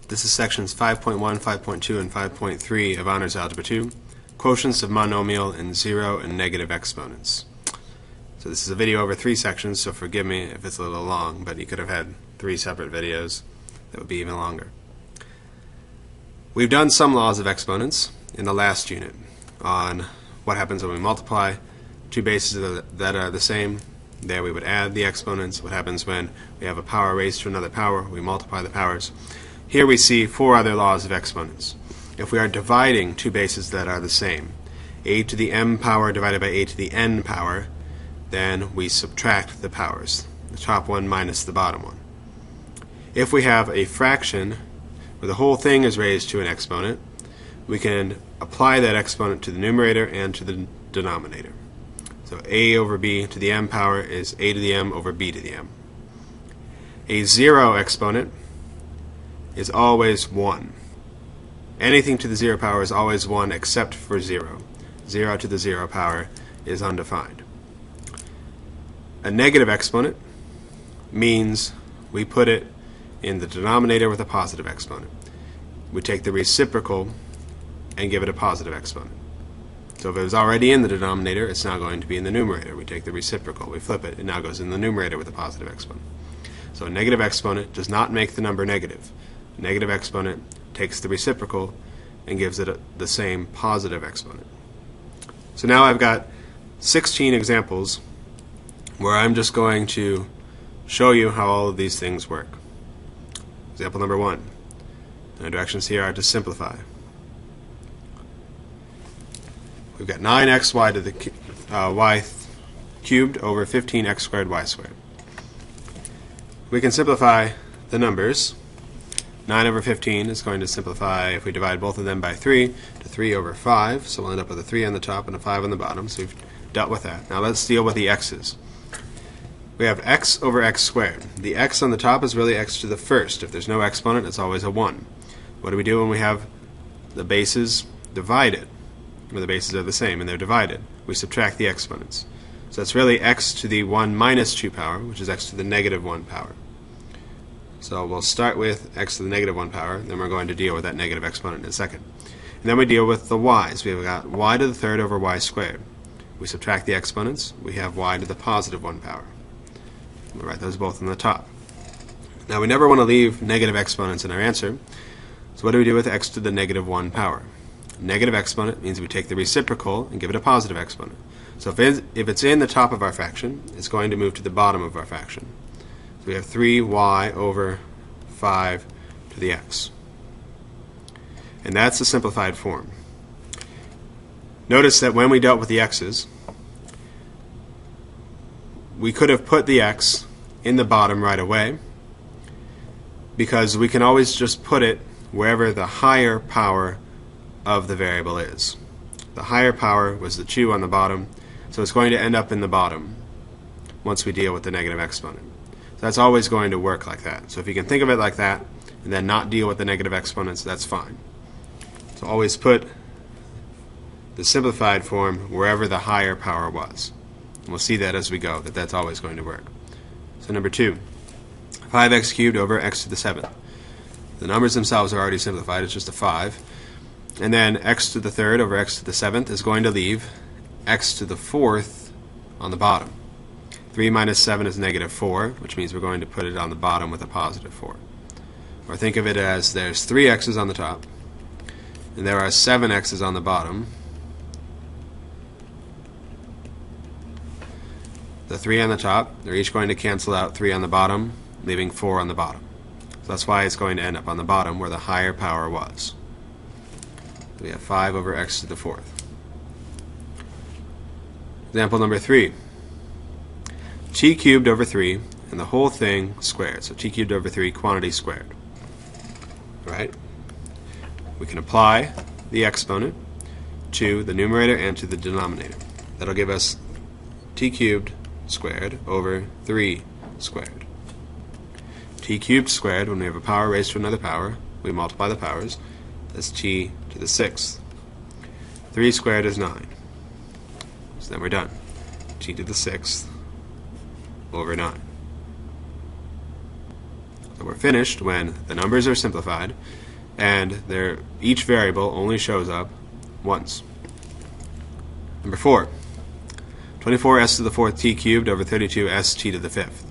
This is sections 5.1, 5.2, and 5.3 of Honors Algebra 2, Quotients of monomial and zero and negative exponents. So this is a video over 3 sections, so forgive me if it's a little long, but you could have had 3 separate videos that would be even longer. We've done some laws of exponents in the last unit on what happens when we multiply two bases that are the same. There we would add the exponents. What happens when we have a power raised to another power? We multiply the powers. Here we see 4 other laws of exponents. If we are dividing two bases that are the same, a to the m power divided by a to the n power, then we subtract the powers, the top one minus the bottom one. If we have a fraction where the whole thing is raised to an exponent, we can apply that exponent to the numerator and to the denominator. So a over b to the m power is a to the m over b to the m. A zero exponent is always 1. Anything to the 0 power is always 1 except for 0. 0 to the 0 power is undefined. A negative exponent means we put it in the denominator with a positive exponent. We take the reciprocal and give it a positive exponent. So if it was already in the denominator, it's now going to be in the numerator. We take the reciprocal, we flip it, it now goes in the numerator with a positive exponent. So a negative exponent does not make the number negative. A negative exponent takes the reciprocal and gives it the same positive exponent. So now I've got 16 examples where I'm just going to show you how all of these things work. Example number 1. The directions here are to simplify. We've got 9xy to the y cubed over 15x squared y squared. We can simplify the numbers. 9 over 15 is going to simplify, if we divide both of them by 3, to 3 over 5. So we'll end up with a 3 on the top and a 5 on the bottom. So we've dealt with that. Now let's deal with the x's. We have x over x squared. The x on the top is really x to the first. If there's no exponent, it's always a 1. What do we do when we have the bases divided? Where the bases are the same and they're divided. We subtract the exponents. So that's really x to the 1 minus 2 power, which is x to the negative 1 power. So we'll start with x to the negative 1 power, then we're going to deal with that negative exponent in a second. And then we deal with the y's. We've got y to the third over y squared. We subtract the exponents, we have y to the positive 1 power. We'll write those both on the top. Now we never want to leave negative exponents in our answer, so what do we do with x to the negative 1 power? Negative exponent means we take the reciprocal and give it a positive exponent. So if it's in the top of our fraction, it's going to move to the bottom of our fraction. So we have 3y over 5 to the x. And that's the simplified form. Notice that when we dealt with the x's, we could have put the x in the bottom right away, because we can always just put it wherever the higher power of the variable is. The higher power was the 2 on the bottom, so it's going to end up in the bottom once we deal with the negative exponent. So that's always going to work like that. So if you can think of it like that and then not deal with the negative exponents, that's fine. So always put the simplified form wherever the higher power was. And we'll see that as we go, that that's always going to work. So number 2, 5x cubed over x to the 7th. The numbers themselves are already simplified, it's just a 5. And then x to the 3rd over x to the 7th is going to leave x to the 4th on the bottom. 3 minus 7 is negative 4, which means we're going to put it on the bottom with a positive 4. Or think of it as there's 3 x's on the top, and there are 7 x's on the bottom. The 3 on the top, they're each going to cancel out 3 on the bottom, leaving 4 on the bottom. So that's why it's going to end up on the bottom where the higher power was. We have 5 over x to the 4th. Example number 3. T cubed over 3 and the whole thing squared. So t cubed over 3, quantity squared. Right? We can apply the exponent to the numerator and to the denominator. That'll give us t cubed squared over 3 squared. T cubed squared, when we have a power raised to another power, we multiply the powers. That's t to the 6th. 3 squared is 9. So then we're done. T to the 6th over 9. So So we're finished when the numbers are simplified and each variable only shows up once. Number 4, 24s to the 4th t cubed over 32s t to the 5th.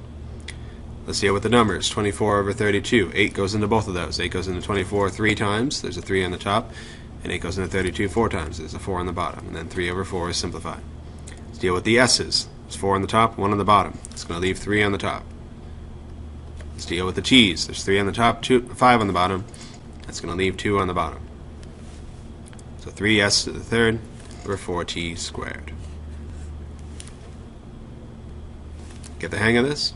Let's deal with the numbers. 24 over 32. 8 goes into both of those. 8 goes into 24 3 times. There's a 3 on the top. And 8 goes into 32 4 times. There's a 4 on the bottom. And then 3 over 4 is simplified. Let's deal with the s's. There's 4 on the top, 1 on the bottom. It's going to leave 3 on the top. Let's deal with the t's. There's 3 on the top, 5 on the bottom. That's going to leave 2 on the bottom. So 3s to the 3rd over 4t squared. Get the hang of this?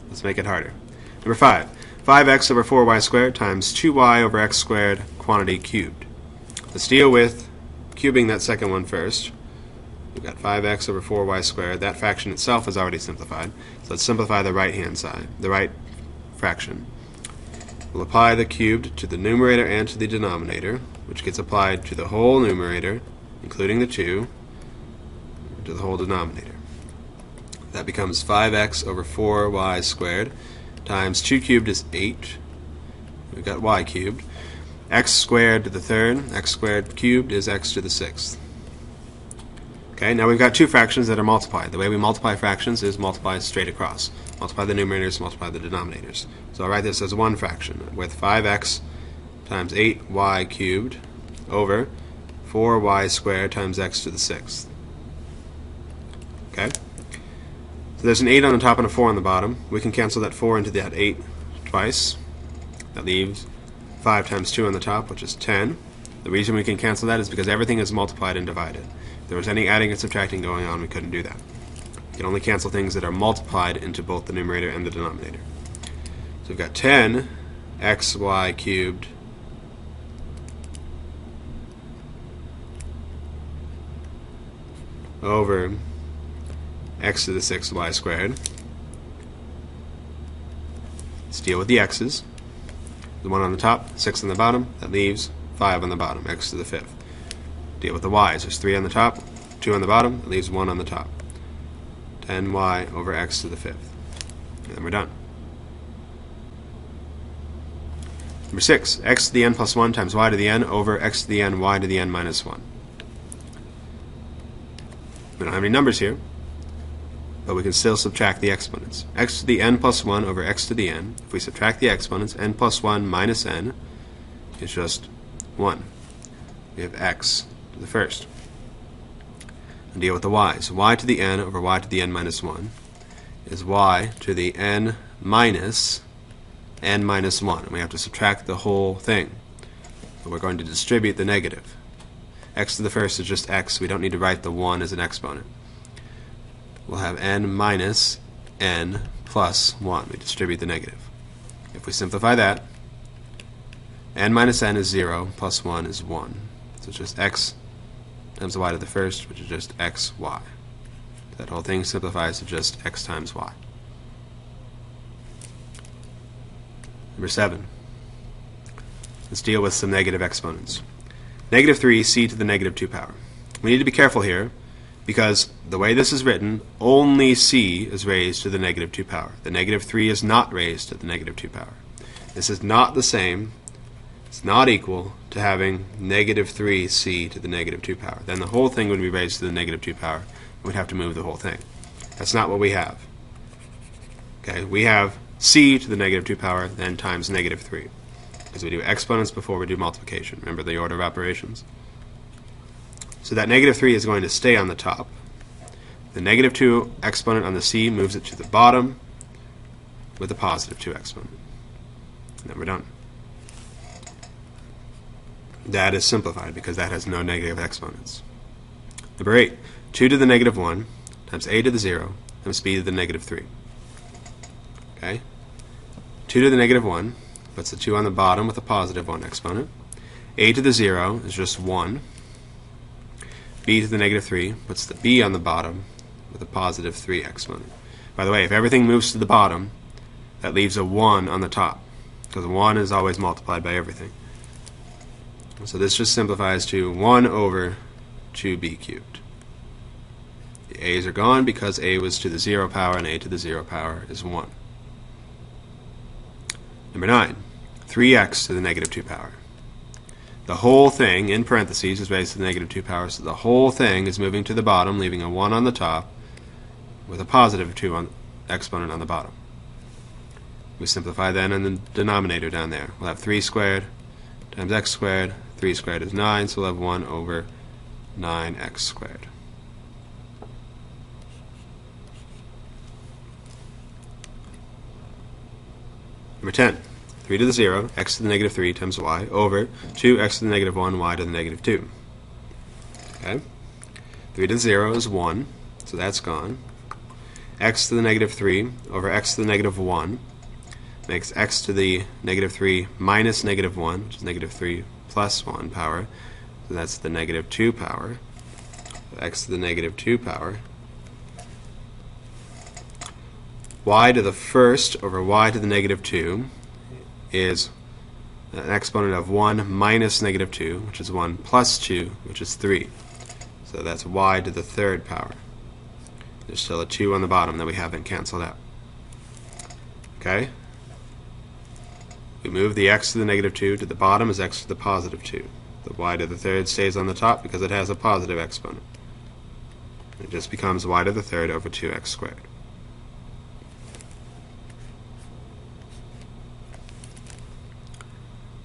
Let's make it harder. Number 5. 5x over 4y squared times 2y over x squared quantity cubed. Let's deal with cubing that second one first. We've got 5x over 4y squared. That fraction itself is already simplified. So let's simplify the right-hand side, the right fraction. We'll apply the cubed to the numerator and to the denominator, which gets applied to the whole numerator, including the 2, to the whole denominator. That becomes 5x over 4y squared times 2 cubed is 8. We've got y cubed. X squared to the 3rd. X squared cubed is x to the 6th. Okay, now we've got two fractions that are multiplied. The way we multiply fractions is multiply straight across. Multiply the numerators, multiply the denominators. So I'll write this as one fraction with 5x times 8y cubed over 4y squared times x to the 6th. Okay? So there's an 8 on the top and a 4 on the bottom. We can cancel that 4 into that 8 twice. That leaves 5 times 2 on the top, which is 10. The reason we can cancel that is because everything is multiplied and divided. If there was any adding and subtracting going on, we couldn't do that. You can only cancel things that are multiplied into both the numerator and the denominator. So we've got 10xy cubed over x to the 6th y squared. Let's deal with the x's. The 1 on the top, 6 on the bottom. That leaves 5 on the bottom, x to the 5th. Deal with the y's. There's 3 on the top, 2 on the bottom. That leaves 1 on the top. 10y over x to the 5th. And then we're done. Number 6, x to the n plus 1 times y to the n over x to the n y to the n minus 1. We don't have any numbers here, but we can still subtract the exponents. X to the n plus 1 over x to the n. If we subtract the exponents, n plus 1 minus n is just 1. We have x to the first. And deal with the y's. Y to the n over y to the n minus 1 is y to the n minus 1. And we have to subtract the whole thing. But we're going to distribute the negative. X to the first is just x. We don't need to write the 1 as an exponent. We'll have n minus n plus 1. We distribute the negative. If we simplify that, n minus n is 0, plus 1 is 1. So it's just x times the y to the first, which is just xy. That whole thing simplifies to just x times y. Number 7. Let's deal with some negative exponents. Negative 3 c to the negative 2 power. We need to be careful here, because the way this is written, only c is raised to the negative 2 power. The negative 3 is not raised to the negative 2 power. This is not the same, it's not equal to having negative 3c to the negative 2 power. Then the whole thing would be raised to the negative 2 power, and we'd have to move the whole thing. That's not what we have. Okay, we have c to the negative 2 power, then times negative 3. Because we do exponents before we do multiplication. Remember the order of operations? So that negative 3 is going to stay on the top. The negative 2 exponent on the c moves it to the bottom with the positive 2 exponent. And then we're done. That is simplified because that has no negative exponents. Number 8. 2 to the negative 1 times a to the 0 times b to the negative 3. Okay? 2 to the negative 1 puts the 2 on the bottom with a positive 1 exponent. A to the 0 is just 1. B to the negative 3 puts the b on the bottom with a positive 3 exponent. By the way, if everything moves to the bottom, that leaves a 1 on the top, because 1 is always multiplied by everything. So this just simplifies to 1 over 2b cubed. The a's are gone because a was to the 0 power, and a to the 0 power is 1. Number 9, 3x to the negative 2 power. The whole thing, in parentheses, is raised to the negative 2 power, so the whole thing is moving to the bottom, leaving a 1 on the top, with a positive 2 exponent on the bottom. We simplify then in the denominator down there. We'll have 3 squared times x squared. 3 squared is 9, so we'll have 1 over 9x squared. Number 10, 3 to the 0, x to the negative 3 times y, over 2x to the negative 1, y to the negative 2. Okay? 3 to the 0 is 1, so that's gone. X to the negative 3 over x to the negative 1 makes x to the negative 3 minus negative 1, which is negative 3 plus 1 power. So that's the negative 2 power. So x to the negative 2 power. Y to the first over y to the negative 2 is an exponent of 1 minus negative 2, which is 1 plus 2, which is 3. So that's y to the third power. There's still a 2 on the bottom that we haven't canceled out. Okay? We move the x to the negative 2 to the bottom as x to the positive 2. The y to the third stays on the top because it has a positive exponent. It just becomes y to the third over 2x squared.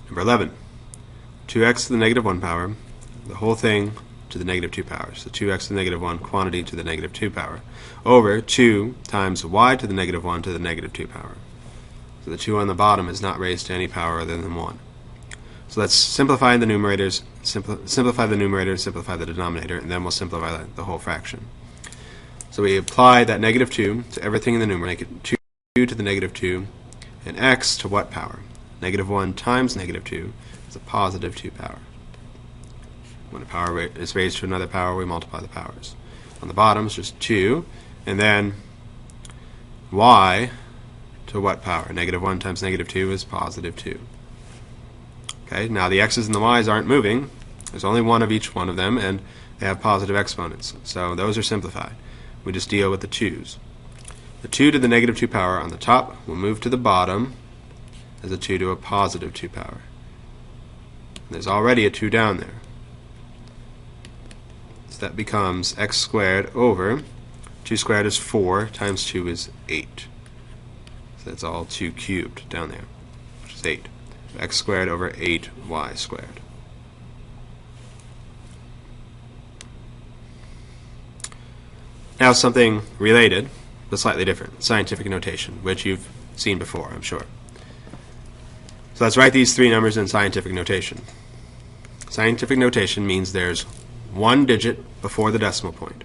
Number 11, 2x to the negative 1 power, the whole thing to the negative 2 power. So 2x to the negative 1 quantity to the negative 2 power, over 2 times y to the negative 1 to the negative 2 power. So the 2 on the bottom is not raised to any power other than 1. So let's simplify the numerators, simplify the denominator, and then we'll simplify the whole fraction. So we apply that negative 2 to everything in the numerator, 2 to the negative 2, and x to what power? Negative 1 times negative 2 is a positive 2 power. When a power is raised to another power, we multiply the powers. On the bottom is just 2, and then y to what power? Negative 1 times negative 2 is positive 2. Okay, now the x's and the y's aren't moving. There's only one of each one of them, and they have positive exponents. So those are simplified. We just deal with the 2's. The 2 to the negative 2 power on the top will move to the bottom as a 2 to a positive 2 power. There's already a 2 down there. So that becomes x squared over 2 squared is 4 times 2 is 8. So that's all 2 cubed down there, which is 8. So x squared over 8y squared. Now something related, but slightly different, scientific notation, which you've seen before, I'm sure. So let's write these three numbers in scientific notation. Scientific notation means there's one digit before the decimal point.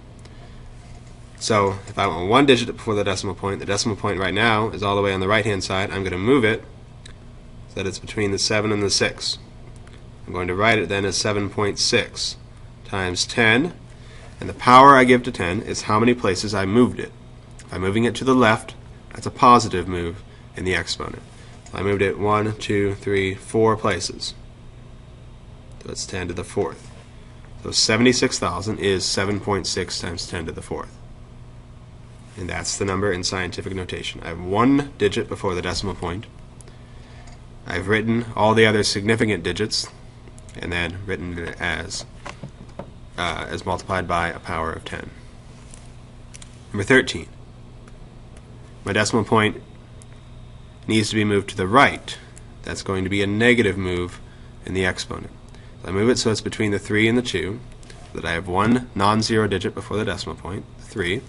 So if I want one digit before the decimal point right now is all the way on the right-hand side. I'm going to move it so that it's between the 7 and the 6. I'm going to write it then as 7.6 times 10, and the power I give to 10 is how many places I moved it. If I'm moving it to the left, that's a positive move in the exponent. If I moved it 1, 2, 3, 4 places, so it's 10 to the 4th. So 76,000 is 7.6 times 10 to the 4th. And that's the number in scientific notation. I have one digit before the decimal point. I've written all the other significant digits and then written it as multiplied by a power of 10. Number 13. My decimal point needs to be moved to the right. That's going to be a negative move in the exponent. So I move it so it's between the 3 and the 2, so that I have one non-zero digit before the decimal point, 3.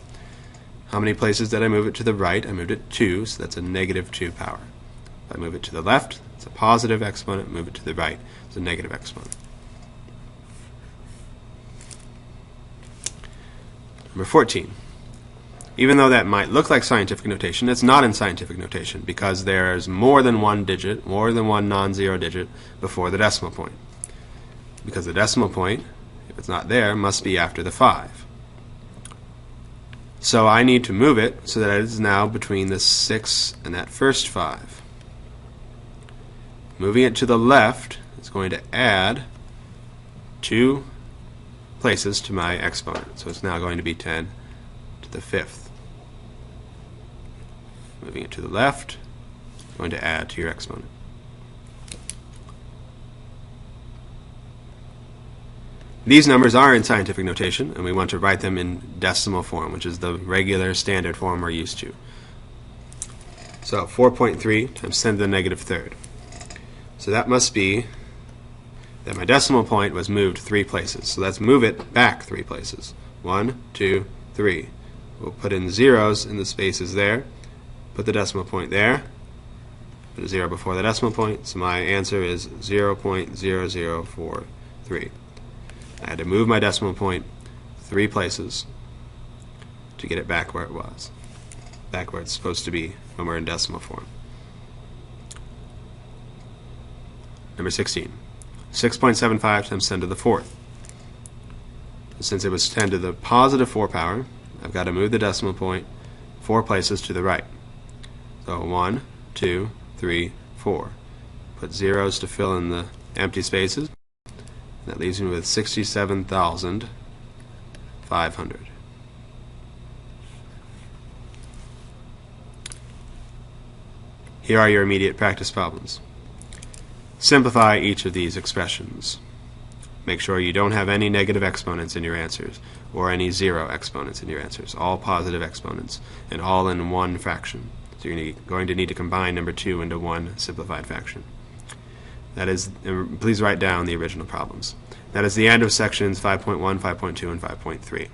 How many places did I move it to the right? I moved it 2, so that's a negative 2 power. If I move it to the left, it's a positive exponent. Move it to the right, it's a negative exponent. Number 14. Even though that might look like scientific notation, it's not in scientific notation because there's more than one digit, more than one non-zero digit before the decimal point. Because the decimal point, if it's not there, must be after the 5. So I need to move it so that it is now between the 6 and that first 5. Moving it to the left is going to add 2 places to my exponent. So it's now going to be 10 to the 5th. Moving it to the left going to add to your exponent. These numbers are in scientific notation, and we want to write them in decimal form, which is the regular standard form we're used to. So 4.3 times 10 to the negative third. So that must be that my decimal point was moved 3 places. So let's move it back 3 places. 1, 2, 3. We'll put in zeros in the spaces there. Put the decimal point there. Put a 0 before the decimal point. So my answer is 0.0043. I had to move my decimal point 3 places to get it back where it was. Back where it's supposed to be when we're in decimal form. Number 16. 6.75 times 10 to the 4th. Since it was 10 to the positive 4 power, I've got to move the decimal point 4 places to the right. So 1, 2, 3, 4. Put zeros to fill in the empty spaces. That leaves me with 67,500. Here are your immediate practice problems. Simplify each of these expressions. Make sure you don't have any negative exponents in your answers or any zero exponents in your answers. All positive exponents and all in one fraction. So you're going to need to combine number 2 into one simplified fraction. That is, please write down the original problems. That is the end of sections 5.1, 5.2, and 5.3.